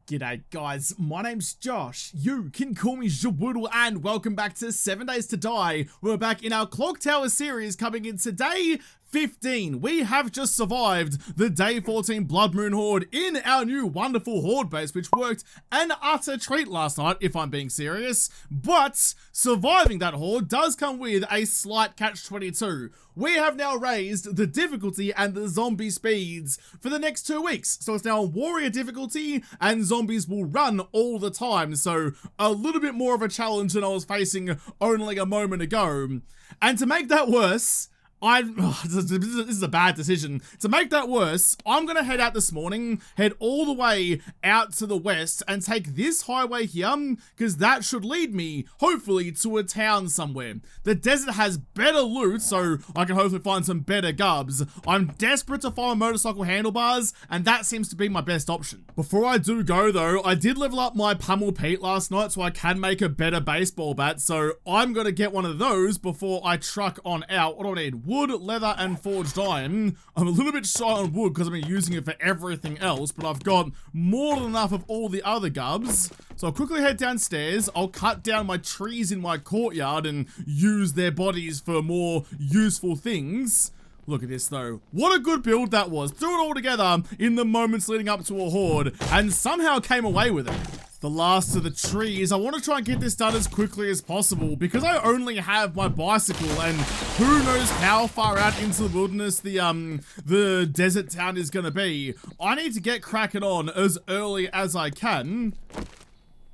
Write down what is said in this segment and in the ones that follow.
G'day guys, my name's Josh, you can call me Jawoodle, and welcome back to 7 Days to Die. We're back in our Clock Tower series, coming in today 15. We have just survived the day 14 Blood Moon Horde in our new wonderful horde base, which worked an utter treat last night, if I'm being serious. But surviving that horde does come with a slight catch-22. We have now raised the difficulty and the zombie speeds for the next 2 weeks. So it's now warrior difficulty and zombies will run all the time. So a little bit more of a challenge than I was facing only a moment ago. And to make that worse, this is a bad decision. To make that worse, I'm gonna head out this morning, head all the way out to the west and take this highway here, because that should lead me, hopefully, to a town somewhere. The desert has better loot, so I can hopefully find some better gubs. I'm desperate to find motorcycle handlebars, and that seems to be my best option. Before I do go though, I did level up my Pummel Pete last night so I can make a better baseball bat, so I'm gonna get one of those before I truck on out. What do I need? Wood, leather, and forged iron. I'm a little bit shy on wood because I've been using it for everything else, but I've got more than enough of all the other gubs. So I'll quickly head downstairs. I'll cut down my trees in my courtyard and use their bodies for more useful things. Look at this though. What a good build that was. Threw it all together in the moments leading up to a horde and somehow came away with it. The last of the trees. I want to try and get this done as quickly as possible because I only have my bicycle and who knows how far out into the wilderness the desert town is going to be. I need to get cracking on as early as I can.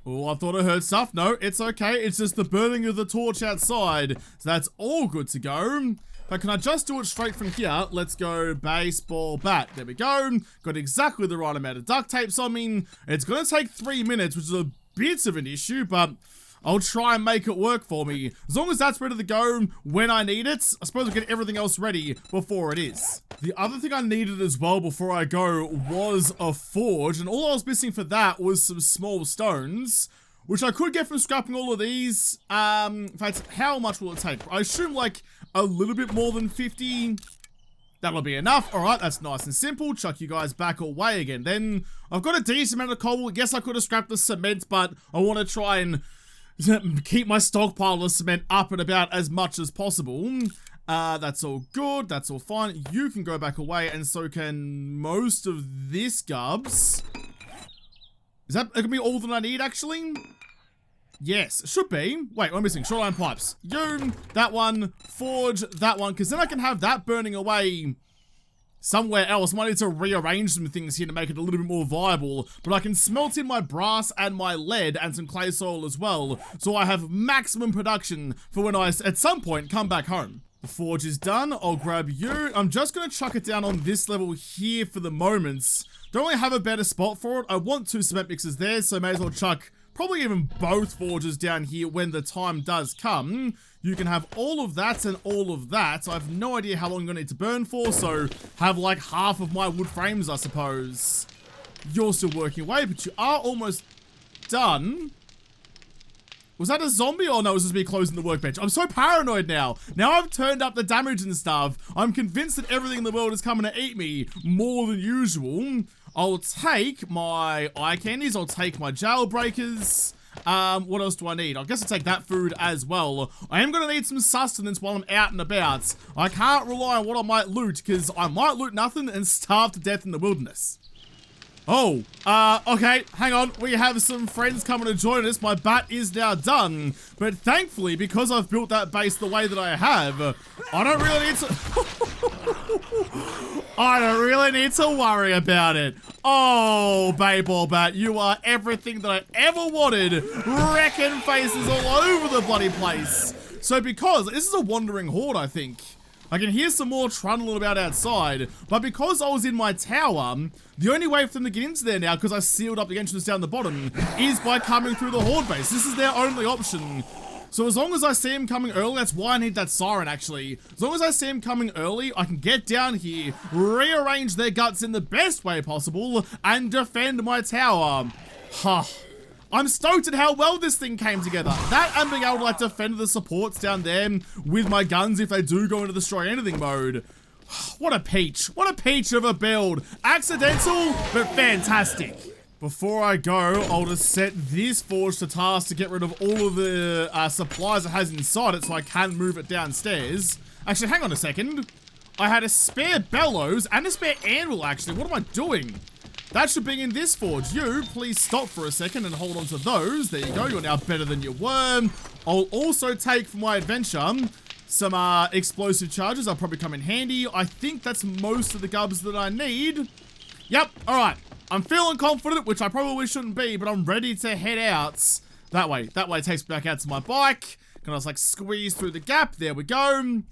Oh, I thought I heard stuff. No, it's okay. It's just the burning of the torch outside. So that's all good to go. But can I just do it straight from here? Let's go baseball bat. There we go. Got exactly the right amount of duct tapes on me. It's going to take 3 minutes, which is a bit of an issue, but I'll try and make it work for me. As long as that's ready to go when I need it, I suppose I'll get everything else ready before it is. The other thing I needed as well before I go was a forge, and all I was missing for that was some small stones, which I could get from scrapping all of these. In fact, how much will it take? I assume like a little bit more than 50. That'll be enough. All right, that's nice and simple. Chuck you guys back away again. Then I've got a decent amount of cobble. Guess I could have scrapped the cement, but I want to try and keep my stockpile of cement up and about as much as possible. That's all good. That's all fine. You can go back away, and so can most of this gubs. Is that gonna be all that I need, actually? Yes, should be. Wait, I'm missing short iron pipes. You, that one, forge, that one, because then I can have that burning away somewhere else. I might need to rearrange some things here to make it a little bit more viable, but I can smelt in my brass and my lead and some clay soil as well, so I have maximum production for when I, at some point, come back home. The forge is done. I'll grab you. I'm just going to chuck it down on this level here for the moments. Don't really have a better spot for it. I want 2 cement mixers there, so may as well chuck probably even both forges down here when the time does come. You can have all of that and all of that. I have no idea how long I'm going to need to burn for, so have like half of my wood frames, I suppose. You're still working away, but you are almost done. Was that a zombie? Oh no, it was just me closing the workbench. I'm so paranoid now. Now I've turned up the damage and stuff. I'm convinced that everything in the world is coming to eat me more than usual. I'll take my eye candies. I'll take my jailbreakers. What else do I need? I guess I'll take that food as well. I am going to need some sustenance while I'm out and about. I can't rely on what I might loot because I might loot nothing and starve to death in the wilderness. Oh, okay, hang on. We have some friends coming to join us. My bat is now done. But thankfully, because I've built that base the way that I have, I don't really need to... I don't really need to worry about it. Oh, baseball bat, you are everything that I ever wanted. Wrecking faces all over the bloody place. So because, this is a wandering horde, I think. I can hear some more trundling about outside, but because I was in my tower, the only way for them to get into there now, because I sealed up the entrance down the bottom, is by coming through the horde base. This is their only option. So as long as I see him coming early, that's why I need that siren actually. As long as I see him coming early, I can get down here, rearrange their guts in the best way possible, and defend my tower. Huh. I'm stoked at how well this thing came together. That and being able to like defend the supports down there with my guns if they do go into destroy anything mode. What a peach. What a peach of a build. Accidental, but fantastic. Before I go, I'll just set this forge to task to get rid of all of the supplies it has inside it so I can move it downstairs. Actually, hang on a second. I had a spare bellows and a spare anvil, actually. What am I doing? That should be in this forge. You, please stop for a second and hold on to those. There you go. You're now better than you were. I'll also take for my adventure some explosive charges. I'll probably come in handy. I think that's most of the gubs that I need. Yep. All right. I'm feeling confident, which I probably shouldn't be, but I'm ready to head out that way. That way takes me back out to my bike. Can I just like squeeze through the gap? There we go.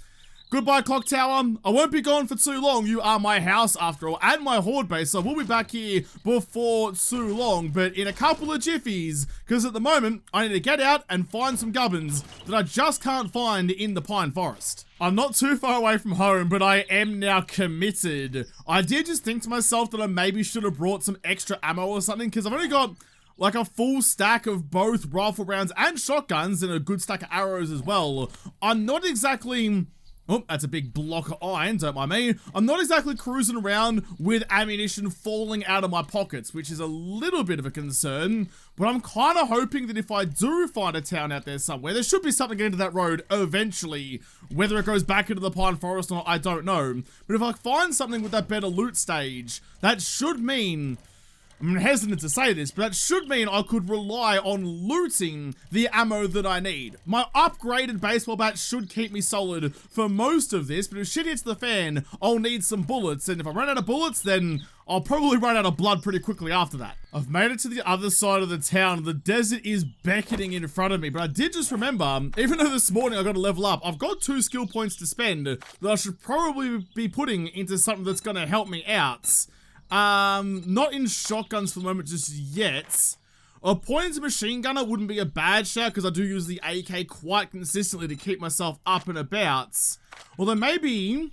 Goodbye, Clock Tower. I won't be gone for too long. You are my house after all, and my horde base, so we'll be back here before too long, but in a couple of jiffies, because at the moment, I need to get out and find some gubbins that I just can't find in the pine forest. I'm not too far away from home, but I am now committed. I did just think to myself that I maybe should have brought some extra ammo or something, because I've only got like a full stack of both rifle rounds and shotguns, and a good stack of arrows as well. I'm not exactly... Oh, that's a big block of iron, don't mind me. I'm not exactly cruising around with ammunition falling out of my pockets, which is a little bit of a concern, but I'm kind of hoping that if I do find a town out there somewhere, there should be something into that road eventually. Whether it goes back into the pine forest or not, I don't know. But if I find something with that better loot stage, that should mean... I'm hesitant to say this, but that should mean I could rely on looting the ammo that I need. My upgraded baseball bat should keep me solid for most of this, but if shit hits the fan, I'll need some bullets, and if I run out of bullets, then I'll probably run out of blood pretty quickly after that. I've made it to the other side of the town. The desert is beckoning in front of me, but I did just remember, even though this morning I got to level up, I've got 2 skill points to spend that I should probably be putting into something that's going to help me out. Not in shotguns for the moment just yet. A point machine gunner wouldn't be a bad shout because I do use the AK quite consistently to keep myself up and about. Although maybe,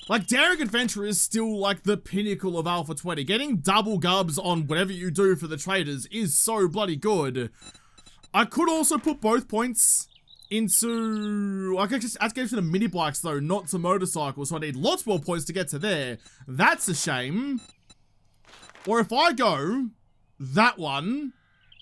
like, Daring Adventure is still like the pinnacle of Alpha 20. Getting double gubs on whatever you do for the traders is so bloody good. I could also put both points into, I guess that's going to the mini bikes though, not to motorcycles, so I need lots more points to get to there. That's a shame. Or if I go that one,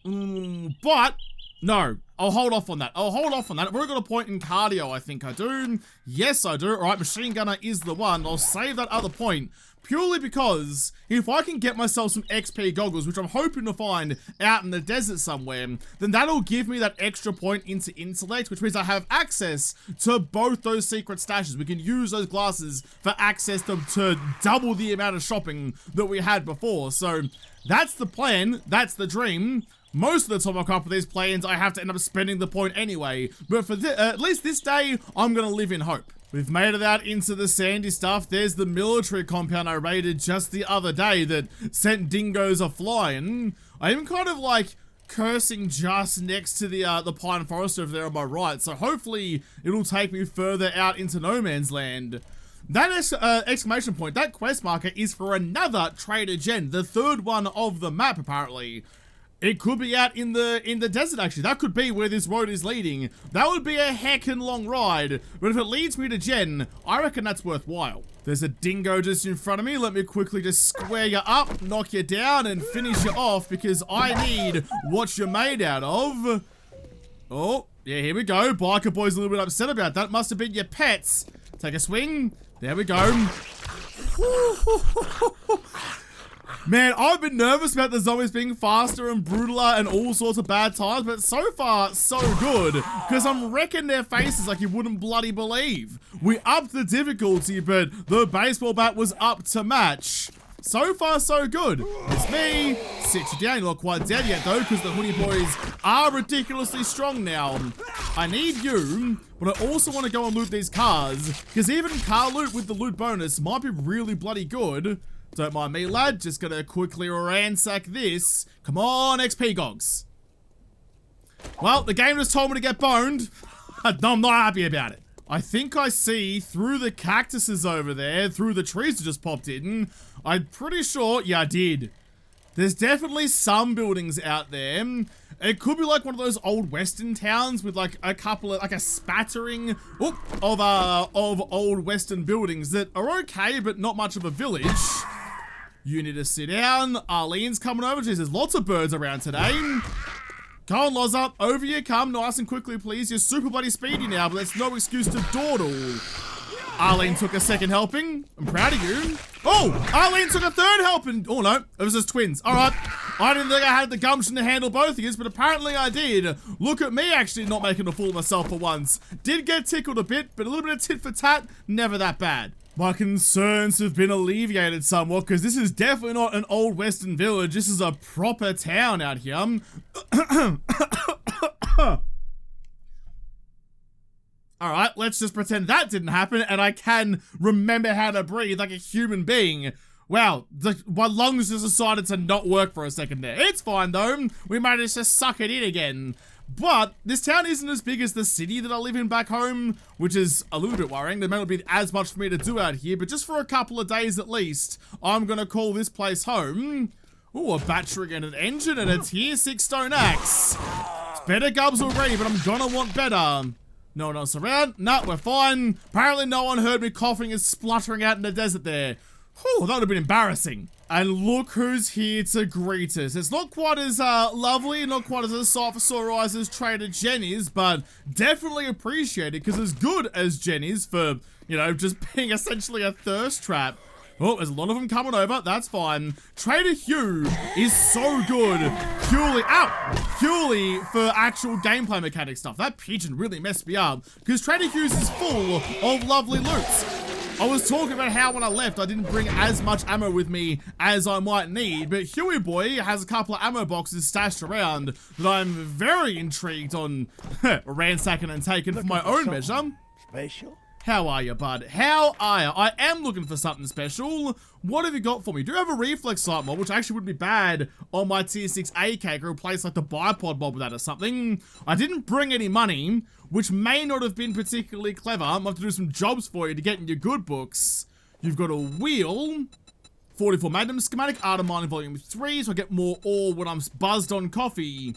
but no, I'll hold off on that. I've already got a point in cardio, I think I do. Yes, I do. All right, machine gunner is the one. I'll save that other point purely because if I can get myself some XP goggles, which I'm hoping to find out in the desert somewhere, then that'll give me that extra point into intellect, which means I have access to both those secret stashes. We can use those glasses for access to double the amount of shopping that we had before. So that's the plan. That's the dream. Most of the time I come up with these plans, I have to end up spending the point anyway. But for at least this day, I'm going to live in hope. We've made it out into the sandy stuff. There's the military compound I raided just the other day that sent dingoes a-flying. I'm kind of like cursing just next to the pine forest over there on my right. So hopefully it'll take me further out into no man's land. That exclamation point, that quest marker is for another Trader Gen, the 3rd one of the map apparently. It could be out in the desert, actually. That could be where this road is leading. That would be a heckin' long ride. But if it leads me to Jen, I reckon that's worthwhile. There's a dingo just in front of me. Let me quickly just square you up, knock you down, and finish you off because I need what you're made out of. Oh, yeah, here we go. Biker Boy's a little bit upset about that. Must have been your pets. Take a swing. There we go. Man, I've been nervous about the zombies being faster and brutaler and all sorts of bad times, but so far, so good. Because I'm wrecking their faces like you wouldn't bloody believe. We upped the difficulty, but the baseball bat was up to match. So far, so good. It's me. Sit you down. You're not quite dead yet, though, because the hoodie boys are ridiculously strong now. I need you, but I also want to go and loot these cars, because even car loot with the loot bonus might be really bloody good. Don't mind me, lad. Just gonna quickly ransack this. Come on, XP gogs. Well, the game just told me to get boned. I'm not happy about it. I think I see through the cactuses over there, through the trees that just popped in. I'm pretty sure, yeah, I did. There's definitely some buildings out there. It could be like one of those old western towns with like a couple of, like a spattering of old western buildings that are okay, but not much of a village. You need to sit down. Arlene's coming over. Jeez, there's lots of birds around today. Come on, Loza. Over you come. Nice and quickly, please. You're super bloody speedy now, but that's no excuse to dawdle. Arlene took a second helping. I'm proud of you. Oh, Arlene took a third helping. Oh, no. It was just twins. All right. I didn't think I had the gumption to handle both of you, but apparently I did. Look at me actually not making a fool of myself for once. Did get tickled a bit, but a little bit of tit for tat, never that bad. My concerns have been alleviated somewhat, because this is definitely not an old western village. This is a proper town out here. Alright, let's just pretend that didn't happen, and I can remember how to breathe like a human being. Wow, my lungs just decided to not work for a second there. It's fine though, we managed to suck it in again. But this town isn't as big as the city that I live in back home, which is a little bit worrying. There may not be as much for me to do out here, but just for a couple of days at least, I'm gonna call this place home. Ooh, a battery and an engine and a tier 6 stone axe. It's better gubs already, but I'm gonna want better. No one else around? No, we're fine. Apparently no one heard me coughing and spluttering out in the desert there. Whew, that would have been embarrassing. And look who's here to greet us. It's not quite as lovely, not quite as a sight for sore eyes as Trader Jen is, but definitely appreciated, because as good as Jen is for, you know, just being essentially a thirst trap. Oh, there's a lot of them coming over. That's fine. Trader Hugh is so good purely for actual gameplay mechanic stuff. That pigeon really messed me up, because Trader Hugh's is full of lovely loots. I was talking about how when I left, I didn't bring as much ammo with me as I might need, but Huey Boy has a couple of ammo boxes stashed around that I'm very intrigued on ransacking and taking for my own measure. Special? How are you, bud? How are you? I am looking for something special. What have you got for me? Do you have a reflex sight mod, which actually wouldn't be bad on my tier 6 AK? I could replace like the bipod mod with that or something. I didn't bring any money, which may not have been particularly clever. I'm gonna have to do some jobs for you to get in your good books. You've got a wheel, 44 Magnum schematic, art of mining volume 3, so I get more ore when I'm buzzed on coffee.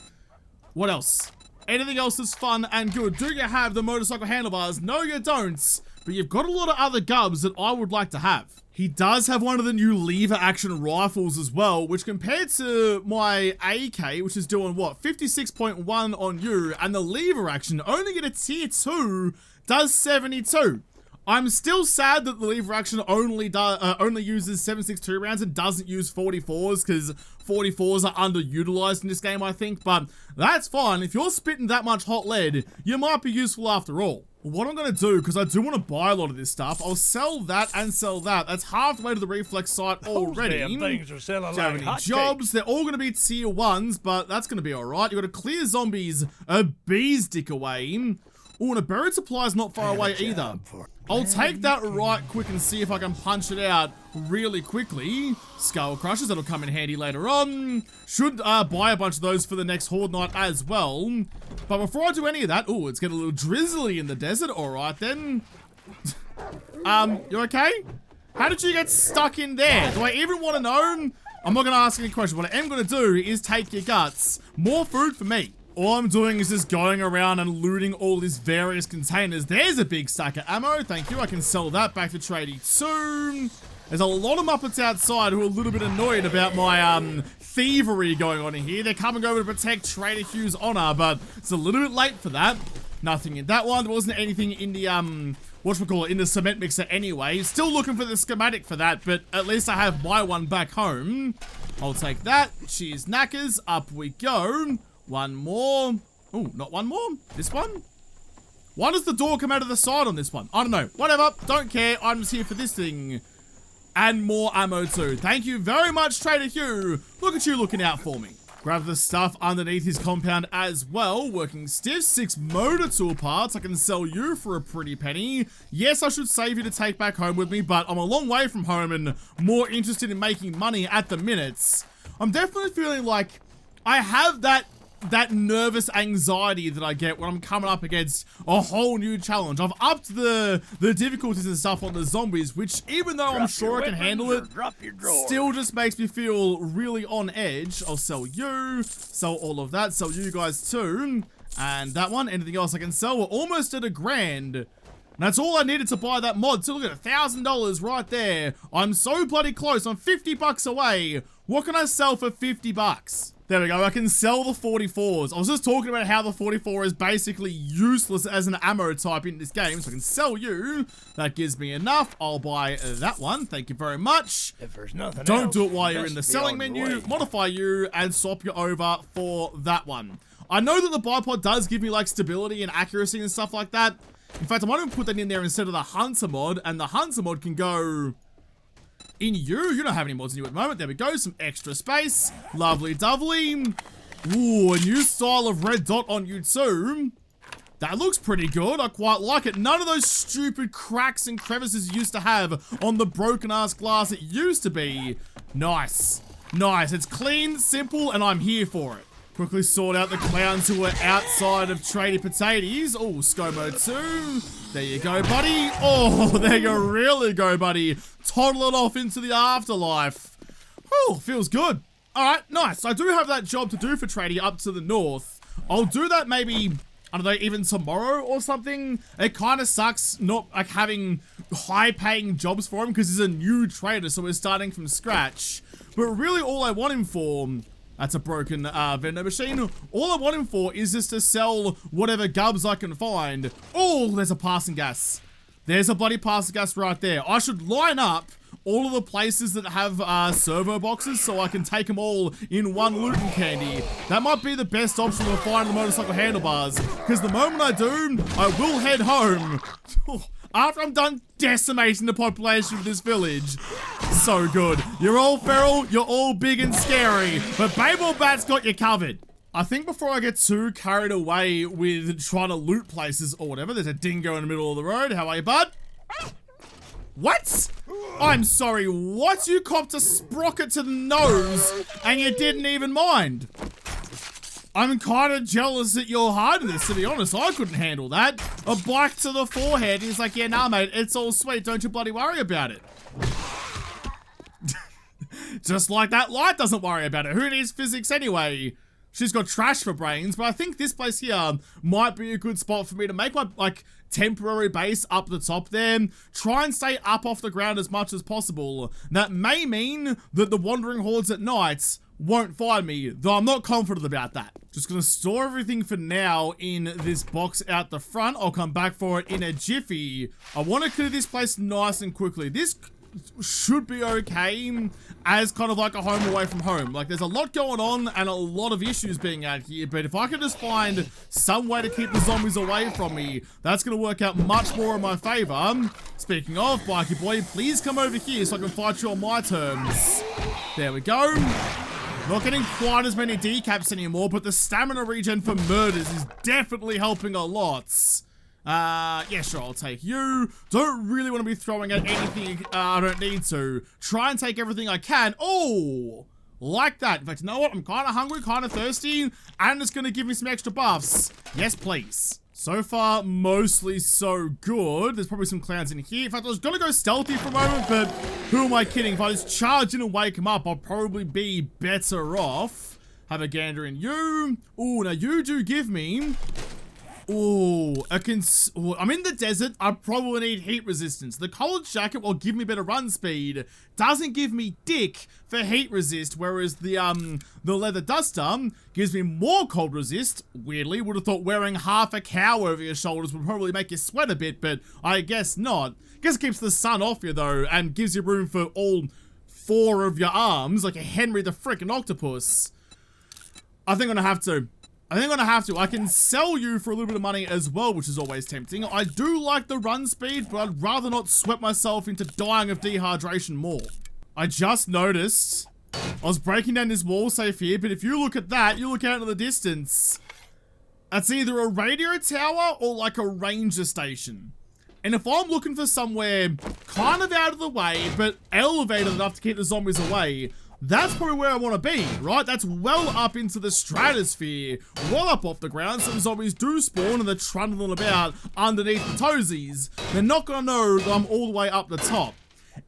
What else? Anything else that's fun and good? Do you have the motorcycle handlebars? No, you don't. But you've got a lot of other gubs that I would like to have. He does have one of the new lever action rifles as well, which compared to my AK, which is doing what, 56.1 on you, and the lever action only get a tier 2, does 72. I'm still sad that the lever action only uses 7.62 rounds and doesn't use 44s, because 44s are underutilized in this game, I think, but that's fine. If you're spitting that much hot lead, you might be useful after all. What I'm going to do, because I do want to buy a lot of this stuff, I'll sell that and sell that. That's halfway to the reflex site already. Those damn things are selling like hotcakes. Jobs, they're all going to be tier 1s, but that's going to be alright. You've got to clear zombies a bee's dick away. Oh, and a buried supply is not far away either. I'll take that right quick and see if I can punch it out really quickly. Skull crushers, that'll come in handy later on. Should buy a bunch of those for the next horde night as well. But before I do any of that, oh, it's getting a little drizzly in the desert. Alright then. You okay? How did you get stuck in there? Do I even want to know? I'm not going to ask any questions. What I am going to do is take your guts. More food for me. All I'm doing is just going around and looting all these various containers. There's a big stack of ammo. Thank you. I can sell that back to tradie soon. There's a lot of Muppets outside who are a little bit annoyed about my thievery going on in here. They're coming over to protect Trader Hugh's honor, but it's a little bit late for that. Nothing in that one. There wasn't anything in the in the cement mixer anyway. Still looking for the schematic for that, but at least I have my one back home. I'll take that. Cheers, knackers. Up we go. One more. Oh, not one more. This one? Why does the door come out of the side on this one? I don't know. Whatever. Don't care. I'm just here for this thing. And more ammo too. Thank you very much, Trader Hugh. Look at you looking out for me. Grab the stuff underneath his compound as well. Working stiff. 6 motor tool parts. I can sell you for a pretty penny. Yes, I should save you to take back home with me, but I'm a long way from home and more interested in making money at the minutes. I'm definitely feeling like I have that nervous anxiety that I get when I'm coming up against a whole new challenge. I've upped the difficulties and stuff on the zombies, which even though I'm sure I can handle it, still just makes me feel really on edge. I'll sell you, sell all of that, sell you guys too, and that one. Anything else I can sell? We're almost at $1,000. that's all I needed to buy that mod. So look at $1,000 right there. I'm so bloody close. I'm 50 bucks away. What can I sell for 50 bucks? There we go. I can sell the 44s. I was just talking about how the 44 is basically useless as an ammo type in this game. So I can sell you. That gives me enough. I'll buy that one. Thank you very much. If there's nothing Don't else, do it while you're in the selling menu. Modify you and swap you over for that one. I know that the bipod does give me like stability and accuracy and stuff like that. In fact, I might even put that in there instead of the hunter mod, and the hunter mod can go in you. You don't have any mods in you at the moment. There we go. Some extra space. Lovely dovely. Ooh, a new style of red dot on you too. That looks pretty good. I quite like it. None of those stupid cracks and crevices you used to have on the broken ass glass it used to be. Nice. Nice. It's clean, simple, and I'm here for it. Quickly sort out the clowns who are outside of Tradie Potatoes. Oh, ScoMo 2. There you go, buddy. Oh, there you really go, buddy. Toddle it off into the afterlife. Oh, feels good. All right, nice. I do have that job to do for Tradie up to the north. I'll do that maybe, I don't know, even tomorrow or something. It kind of sucks not like having high-paying jobs for him because he's a new trader, so we're starting from scratch. But really all I want him for... That's a broken vendor machine. All I want him for is just to sell whatever gubs I can find. Oh, there's a passing gas. There's a bloody passing gas right there. I should line up all of the places that have servo boxes so I can take them all in one looting candy. That might be the best option to find the motorcycle handlebars, because the moment I do, I will head home. After I'm done decimating the population of this village. So good. You're all feral, you're all big and scary, but Babel Bat's got you covered. I think before I get too carried away with trying to loot places or whatever, there's a dingo in the middle of the road. How are you, bud? What? I'm sorry, what? You copped a sprocket to the nose and you didn't even mind? I'm kind of jealous that you're hiding this, to be honest. I couldn't handle that. A bike to the forehead. He's like, yeah, nah, mate, it's all sweet. Don't you bloody worry about it. Just like that light doesn't worry about it. Who needs physics anyway? She's got trash for brains, but I think this place here might be a good spot for me to make my, like, temporary base up the top there. Try and stay up off the ground as much as possible. That may mean that the wandering hordes at night won't find me, though I'm not confident about that. Just gonna store everything for now in this box out the front. I'll come back for it in a jiffy. I want to clear this place nice and quickly. This should be okay as kind of like a home away from home. Like, there's a lot going on and a lot of issues being out here, but if I can just find some way to keep the zombies away from me, that's going to work out much more in my favor. Speaking of, Bikey Boy, please come over here so I can fight you on my terms. There we go. Not getting quite as many decaps anymore, but the stamina regen for murders is definitely helping a lot. Yeah, sure, I'll take you. Don't really want to be throwing out anything I don't need to. Try and take everything I can. Oh, like that. In fact, you know what? I'm kind of hungry, kind of thirsty, and it's going to give me some extra buffs. Yes, please. So far, mostly so good. There's probably some clowns in here. In fact, I was going to go stealthy for a moment, but who am I kidding? If I just charge in and wake him up, I'll probably be better off. Have a gander in you. Oh, now you do give me... Oh, I'm in the desert. I probably need heat resistance. The collared jacket will give me better run speed. Doesn't give me dick for heat resist, whereas the leather duster gives me more cold resist. Weirdly, would have thought wearing half a cow over your shoulders would probably make you sweat a bit, but I guess not. Guess it keeps the sun off you though, and gives you room for all 4 of your arms, like a Henry the frickin' octopus. I think I'm gonna have to. I can sell you for a little bit of money as well, which is always tempting. I do like the run speed, but I'd rather not sweat myself into dying of dehydration more. I just noticed, I was breaking down this wall safe here, but if you look at that, you look out into the distance, that's either a radio tower or like a ranger station. And if I'm looking for somewhere kind of out of the way, but elevated enough to keep the zombies away, that's probably where I want to be, right? That's well up into the stratosphere, well up off the ground, so the zombies do spawn and they're trundling about underneath the toesies. They're not going to know that I'm all the way up the top.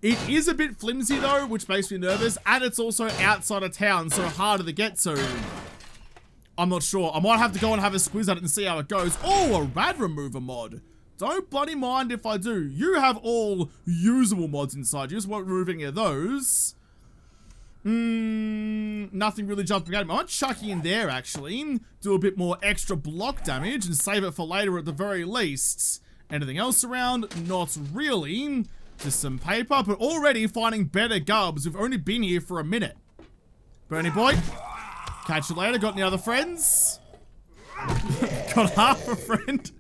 It is a bit flimsy though, which makes me nervous, and it's also outside of town, so harder to get to. I'm not sure. I might have to go and have a squiz at it and see how it goes. Oh, a rad remover mod. Don't bloody mind if I do. You have all usable mods inside. You just won't remove any of those. Nothing really jumping at me. I might chuck in there, actually. Do a bit more extra block damage and save it for later at the very least. Anything else around? Not really. Just some paper, but already finding better gubs. We've only been here for a minute. Bernie boy, catch you later. Got any other friends? Got half a friend.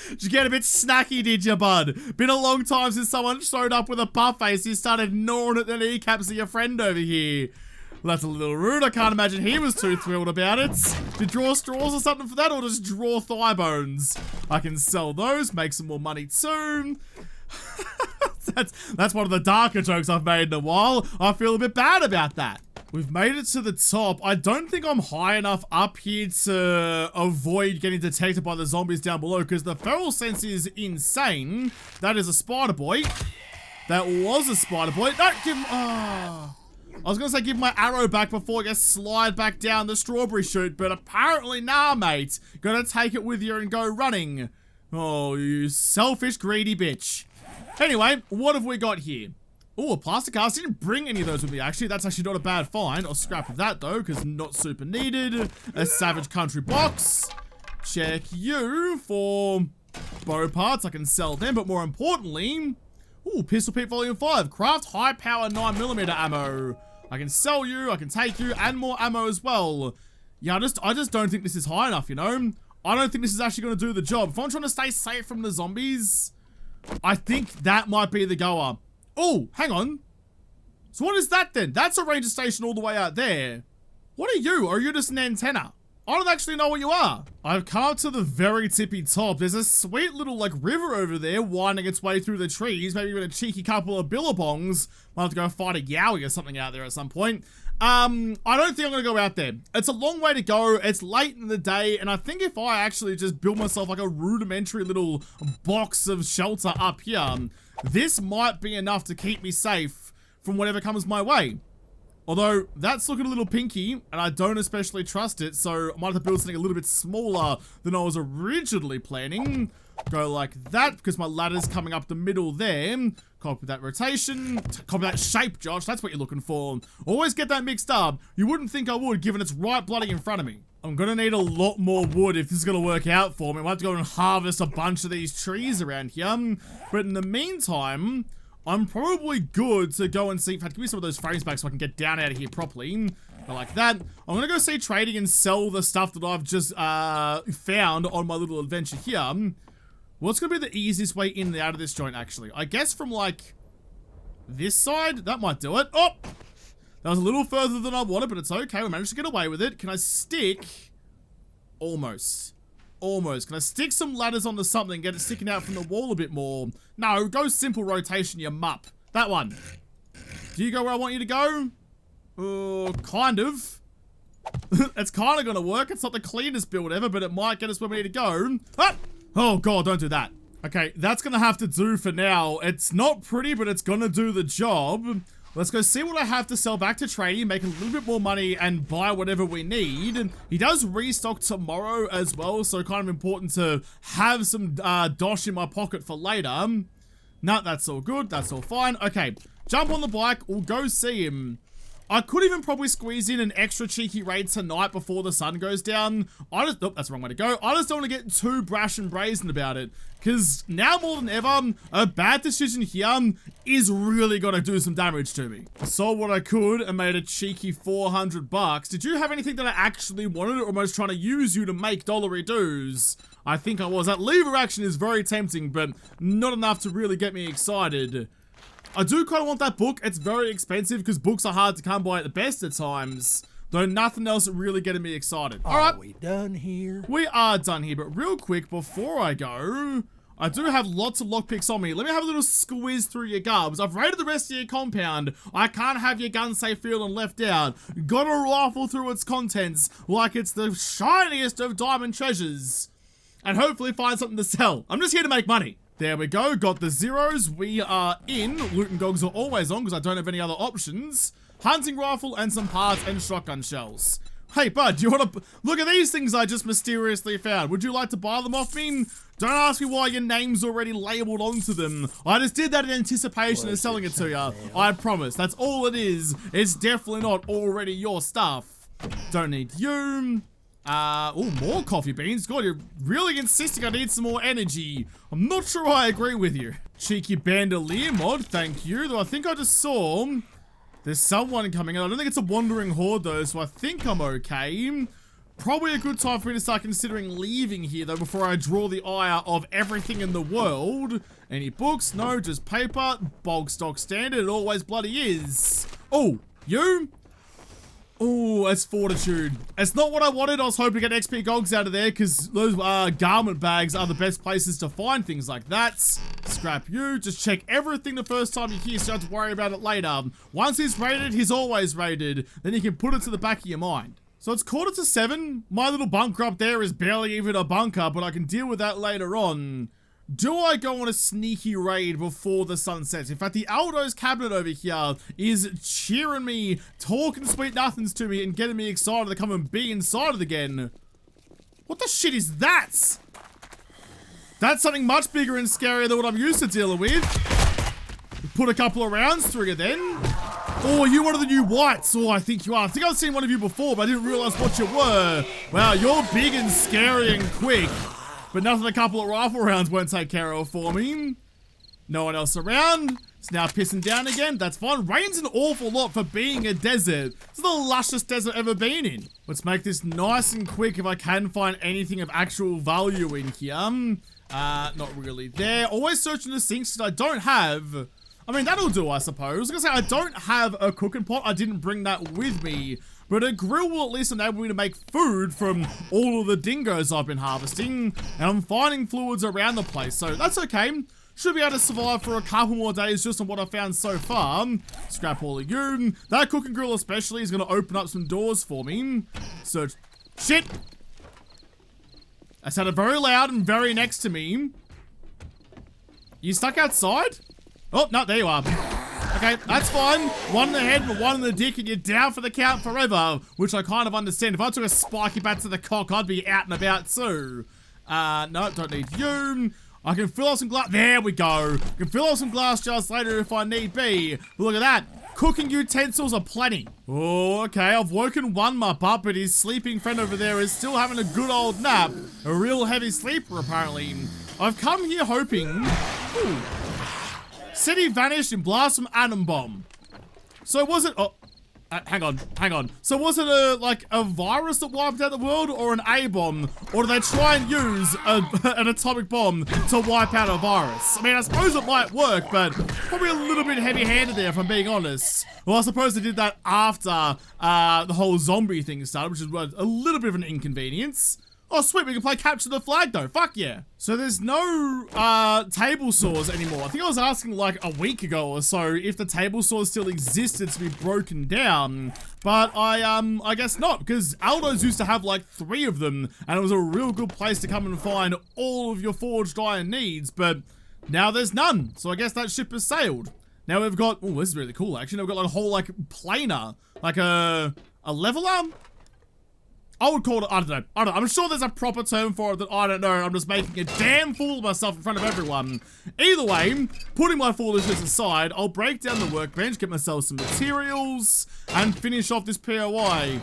Did you get a bit snacky, did you, bud? Been a long time since someone showed up with a puff face. You started gnawing at the kneecaps of your friend over here. Well, that's a little rude. I can't imagine he was too thrilled about it. Did you draw straws or something for that, or just draw thigh bones? I can sell those, make some more money too. That's one of the darker jokes I've made in a while. I feel a bit bad about that. We've made it to the top. I don't think I'm high enough up here to avoid getting detected by the zombies down below, because the feral sense is insane. That is a spider boy. That was a spider boy. Don't give him... Oh. I was going to say give my arrow back before it gets slide back down the strawberry chute, but apparently nah, mate. Gotta take it with you and go running. Oh, you selfish, greedy bitch. Anyway, what have we got here? Oh, a plastic cast. Didn't bring any of those with me, actually. That's actually not a bad find. I'll scrap that, though, because not super needed. A Savage Country box. Check you for bow parts. I can sell them, but more importantly... Ooh, Pistol Pete Volume 5. Craft high power 9mm ammo. I can sell you, I can take you, and more ammo as well. Yeah, I just don't think this is high enough, you know? I don't think this is actually going to do the job. If I'm trying to stay safe from the zombies, I think that might be the goer. Oh, hang on. So what is that then? That's a ranger station all the way out there. What are you? Are you just an antenna? I don't actually know what you are. I've come up to the very tippy top. There's a sweet little like river over there winding its way through the trees. Maybe even a cheeky couple of billabongs. Might have to go fight a yowie or something out there at some point. I don't think I'm gonna go out there. It's a long way to go. It's late in the day, and I think if I actually just build myself like a rudimentary little box of shelter up here, this might be enough to keep me safe from whatever comes my way. Although, that's looking a little pinky, and I don't especially trust it, so I might have to build something a little bit smaller than I was originally planning. Go like that, because my ladder's coming up the middle there. Copy that rotation. Copy that shape, Josh. That's what you're looking for. Always get that mixed up. You wouldn't think I would, given it's right bloody in front of me. I'm gonna need a lot more wood if this is gonna work out for me. I might have to go and harvest a bunch of these trees around here. But in the meantime... I'm probably good to go and see. In fact, give me some of those frames back so I can get down out of here properly. But like that. I'm going to go see trading and sell the stuff that I've just found on my little adventure here. What's going to be the easiest way in and out of this joint, actually? I guess from, like, this side? That might do it. Oh! That was a little further than I wanted, but it's okay. We managed to get away with it. Can I stick? Almost. Almost. Can I stick some ladders onto something, get it sticking out from the wall a bit more? No, go simple rotation, you mupp. That one. Do you go where I want you to go? Kind of. It's kind of going to work. It's not the cleanest build ever, but it might get us where we need to go. Ah! Oh, God, don't do that. Okay, that's going to have to do for now. It's not pretty, but it's going to do the job. Let's go see what I have to sell back to trading, make a little bit more money, and buy whatever we need. He does restock tomorrow as well, so kind of important to have some dosh in my pocket for later. No, that's all good. That's all fine. Okay, jump on the bike. We'll go see him. I could even probably squeeze in an extra cheeky raid tonight before the sun goes down. Oh, that's the wrong way to go. I just don't want to get too brash and brazen about it. Because now more than ever, a bad decision here is really going to do some damage to me. I sold what I could and made a cheeky 400 bucks. Did you have anything that I actually wanted, or almost trying to use you to make dollary dues? I think I was. That lever action is very tempting, but not enough to really get me excited. I do kind of want that book. It's very expensive because books are hard to come by at the best of times. Though nothing else really getting me excited. Alright. Are we done here? We are done here, but real quick before I go, I do have lots of lockpicks on me. Let me have a little squeeze through your gubs. I've raided the rest of your compound. I can't have your gun safe feeling left out. Gotta rifle through its contents like it's the shiniest of diamond treasures. And hopefully find something to sell. I'm just here to make money. There we go, got the zeros. We are in. Loot and gogs are always on because I don't have any other options. Hunting rifle and some parts and shotgun shells. Hey, bud, do you want to look at these things I just mysteriously found? Would you like to buy them off me? Don't ask me why your name's already labeled onto them. I just did that in anticipation of selling it to you. I promise. That's all it is. It's definitely not already your stuff. Don't need you. Oh, more coffee beans. God, you're really insisting I need some more energy. I'm not sure I agree with you. Cheeky bandolier mod, thank you. Though I think I just saw there's someone coming in. I don't think it's a wandering horde though, so I think I'm okay. Probably a good time for me to start considering leaving here though before I draw the ire of everything in the world. Any books? No, just paper. Bog stock standard. It always bloody is. Oh, you? Oh, it's fortitude. It's not what I wanted. I was hoping to get XP gogs out of there because those garment bags are the best places to find things like that. Scrap you. Just check everything the first time you're here so you don't have to worry about it later. Once he's raided, he's always raided. Then you can put it to the back of your mind. So it's 6:45. My little bunker up there is barely even a bunker, but I can deal with that later on. Do I go on a sneaky raid before the sun sets? In fact, the Aldo's cabinet over here is cheering me, talking sweet nothings to me, and getting me excited to come and be inside it again. What the shit is that? That's something much bigger and scarier than what I'm used to dealing with. Put a couple of rounds through you then. Oh, you one of the new whites? Oh, I think you are. I think I've seen one of you before, but I didn't realize what you were. Wow, you're big and scary and quick. But nothing a couple of rifle rounds won't take care of for me. No one else around. It's now pissing down again. That's fine. Rain's an awful lot for being a desert. It's the lushest desert I've ever been in. Let's make this nice and quick if I can find anything of actual value in here. Not really there. Always searching the sinks because I don't have... I mean, that'll do, I suppose. I was gonna say, I don't have a cooking pot. I didn't bring that with me. But a grill will at least enable me to make food from all of the dingoes I've been harvesting. And I'm finding fluids around the place, so that's okay. Should be able to survive for a couple more days just on what I've found so far. Scrap all of you. That cooking grill especially is going to open up some doors for me. So, shit! That sounded very loud and very next to me. You stuck outside? Oh, no, there you are. Okay, that's fine. One in the head, but one in the dick, and you're down for the count forever, which I kind of understand. If I took a spiky bat to the cock, I'd be out and about too. No, don't need you. I can fill up some glass. There we go. I can fill up some glass jars later if I need be. But look at that. Cooking utensils are plenty. Oh, okay. I've woken one mup up, but his sleeping friend over there is still having a good old nap. A real heavy sleeper, apparently. I've come here hoping... Ooh. City vanished in blast from atom bomb. So was it... Oh, hang on. So was it a virus that wiped out the world or an A-bomb? Or did they try and use an atomic bomb to wipe out a virus? I mean, I suppose it might work, but probably a little bit heavy-handed there if I'm being honest. Well, I suppose they did that after the whole zombie thing started, which is a little bit of an inconvenience. Oh, sweet, we can play capture the flag, though. Fuck yeah. So there's no table saws anymore. I think I was asking like a week ago or so if the table saws still existed to be broken down. But I guess not, because Aldo's used to have like 3 of them, and it was a real good place to come and find all of your forged iron needs, but now there's none. So I guess that ship has sailed. Now we've got, oh, this is really cool, actually. Now we've got like a whole like planer, like a leveler? I would call it, I don't know. I'm sure there's a proper term for it that I don't know. I'm just making a damn fool of myself in front of everyone. Either way, putting my foolishness aside, I'll break down the workbench, get myself some materials, and finish off this POI.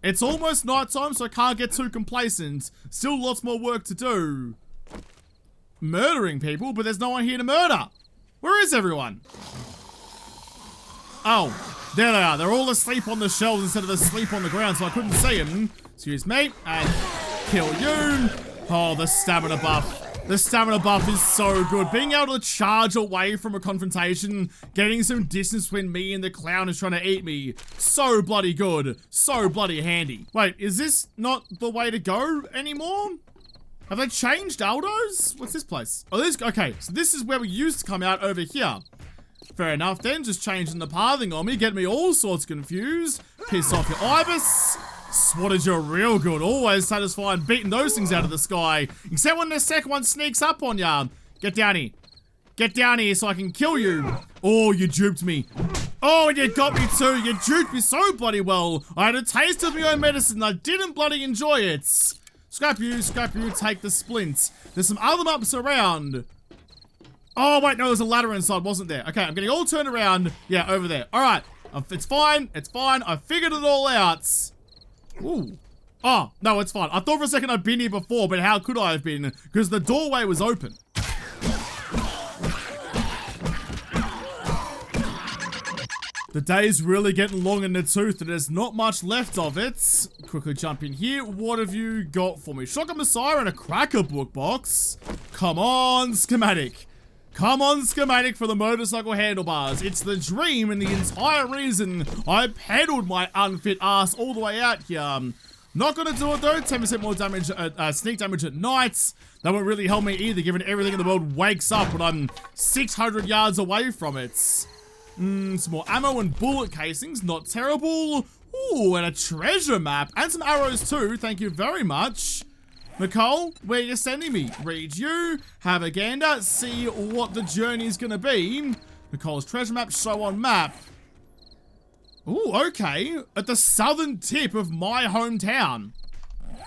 It's almost nighttime, so I can't get too complacent. Still lots more work to do. Murdering people, but there's no one here to murder. Where is everyone? Oh. There they are. They're all asleep on the shelves instead of asleep on the ground, so I couldn't see them. Excuse me. And kill you. Oh, the stamina buff. The stamina buff is so good. Being able to charge away from a confrontation, getting some distance between me and the clown who's trying to eat me. So bloody good. So bloody handy. Wait, is this not the way to go anymore? Have they changed Aldo's? What's this place? Oh, this, okay. So this is where we used to come out over here. Fair enough then, just changing the pathing on me, getting me all sorts confused. Piss off your ibis. Swatted you real good, always satisfying beating those things out of the sky. Except when the second one sneaks up on ya. Get down here. Get down here so I can kill you. Oh, you duped me. Oh, and you got me too. You duped me so bloody well. I had a taste of my own medicine. I didn't bloody enjoy it. Scrap you, take the splints. There's some other maps around. Oh, wait, no, there's a ladder inside, wasn't there? Okay, I'm getting all turned around. Yeah, over there. All right, it's fine. I figured it all out. Ooh. Oh, no, it's fine. I thought for a second I'd been here before, but how could I have been? Because the doorway was open. The day's really getting long in the tooth and there's not much left of it. Quickly jump in here. What have you got for me? Shotgun Messiah and a cracker book box. Come on, schematic. Come on, schematic for the motorcycle handlebars. It's the dream and the entire reason I pedaled my unfit ass all the way out here. Not gonna do it though. 10% more damage, sneak damage at night. That won't really help me either, given everything in the world wakes up when I'm 600 yards away from it. Some more ammo and bullet casings, not terrible. Ooh, and a treasure map, and some arrows too, thank you very much. Nicole, where are you sending me? Read you, have a gander, see what the journey's gonna be. Nicole's treasure map, show on map. Ooh, okay, at the southern tip of my hometown.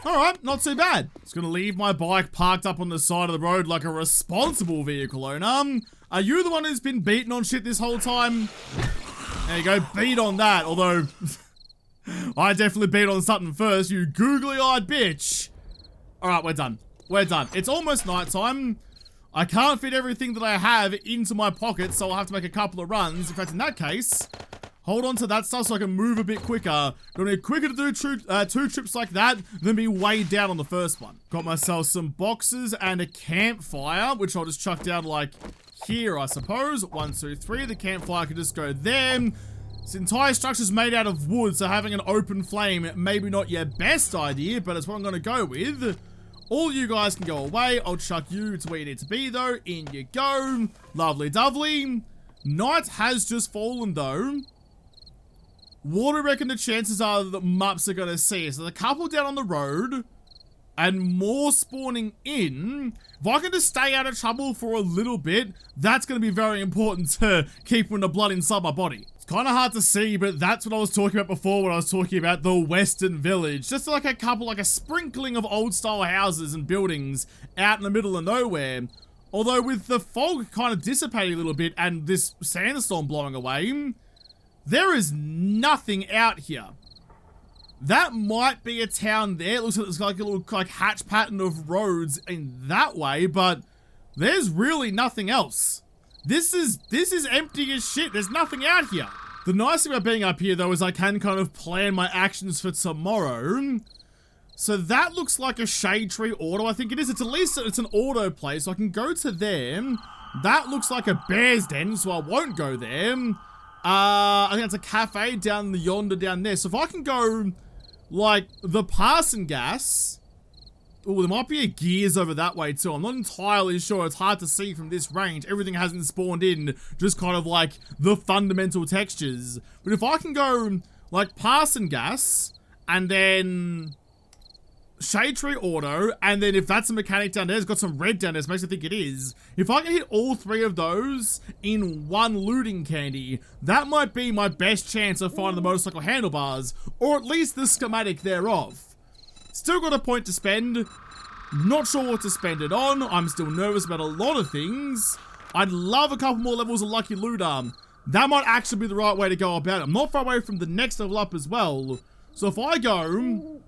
Alright, not too bad. Just gonna leave my bike parked up on the side of the road like a responsible vehicle owner. Are you the one who's been beaten on shit this whole time? There you go, beat on that, although I definitely beat on something first, you googly-eyed bitch. Alright, we're done. We're done. It's almost nighttime. I can't fit everything that I have into my pocket, so I'll have to make a couple of runs. In fact, in that case, hold on to that stuff so I can move a bit quicker. Gonna be quicker to do two trips like that than be weighed down on the first one. Got myself some boxes and a campfire, which I'll just chuck down like here, I suppose. 1, 2, 3. The campfire can just go there. This entire structure's made out of wood, so having an open flame, maybe not your best idea, but it's what I'm gonna go with. All you guys can go away. I'll chuck you to where you need to be, though. In you go. Lovely dovely. Night has just fallen, though. What do you reckon the chances are that mups are gonna see us? There's a couple down on the road, and more spawning in. If I can just stay out of trouble for a little bit, that's going to be very important to keeping the blood inside my body. It's kind of hard to see, but that's what I was talking about before when I was talking about the Western Village. Just like a sprinkling of old style houses and buildings out in the middle of nowhere. Although with the fog kind of dissipating a little bit and this sandstorm blowing away, there is nothing out here. That might be a town there. It looks like it's like a little hatch pattern of roads in that way, but there's really nothing else. This is empty as shit. There's nothing out here. The nice thing about being up here though is I can kind of plan my actions for tomorrow. So that looks like a shade tree auto, I think it is. It's at least it's an auto place, so I can go to there. That looks like a bear's den, so I won't go there. I think it's a cafe down yonder down there. So if I can go like the Parson Gas. Oh, there might be a Gears over that way too. I'm not entirely sure. It's hard to see from this range. Everything hasn't spawned in. Just kind of like the fundamental textures. But if I can go like Parson Gas and then Shade Tree Auto, and then if that's a mechanic down there, it's got some red down there, so makes me think it is. If I can hit all three of those in one looting candy, that might be my best chance of finding the motorcycle handlebars, or at least the schematic thereof. Still got a point to spend. Not sure what to spend it on. I'm still nervous about a lot of things. I'd love a couple more levels of Lucky Looter. That might actually be the right way to go about it. I'm not far away from the next level up as well. So if I go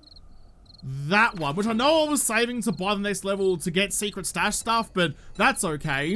that one, which I know I was saving to buy the next level to get secret stash stuff, but that's okay.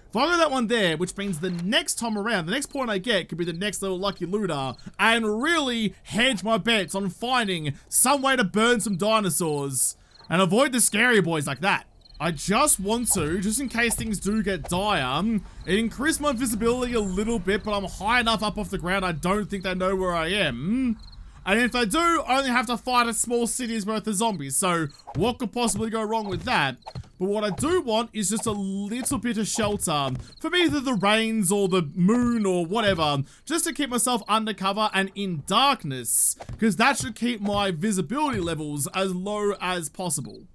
If I go that one there, which means the next time around, the next point I get could be the next level Lucky Looter, and really hedge my bets on finding some way to burn some dinosaurs and avoid the scary boys like that. I just want to, just in case things do get dire, it increased my visibility a little bit, but I'm high enough up off the ground I don't think they know where I am. And if they do, I only have to fight a small city's worth of zombies, so what could possibly go wrong with that? But what I do want is just a little bit of shelter from either the rains or the moon or whatever, just to keep myself undercover and in darkness, because that should keep my visibility levels as low as possible.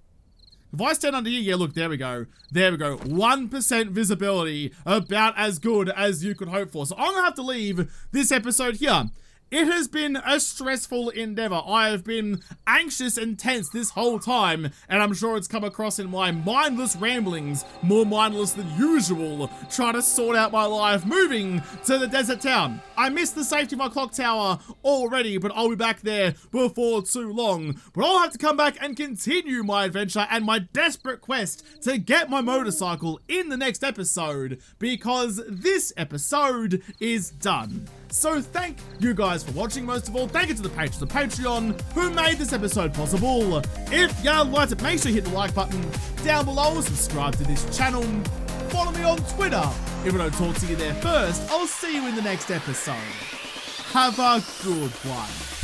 If I stand under here, yeah, look, there we go. There we go. 1% visibility, about as good as you could hope for. So I'm gonna have to leave this episode here. It has been a stressful endeavor. I have been anxious and tense this whole time, and I'm sure it's come across in my mindless ramblings, more mindless than usual, trying to sort out my life, moving to the desert town. I missed the safety of my clock tower already, but I'll be back there before too long. But I'll have to come back and continue my adventure and my desperate quest to get my motorcycle in the next episode, because this episode is done. So thank you guys for watching. Most of all, thank you to the patrons of Patreon who made this episode possible. If you liked it, make sure you hit the like button down below, subscribe to this channel, follow me on Twitter. If I don't talk to you there first, I'll see you in the next episode. Have a good one.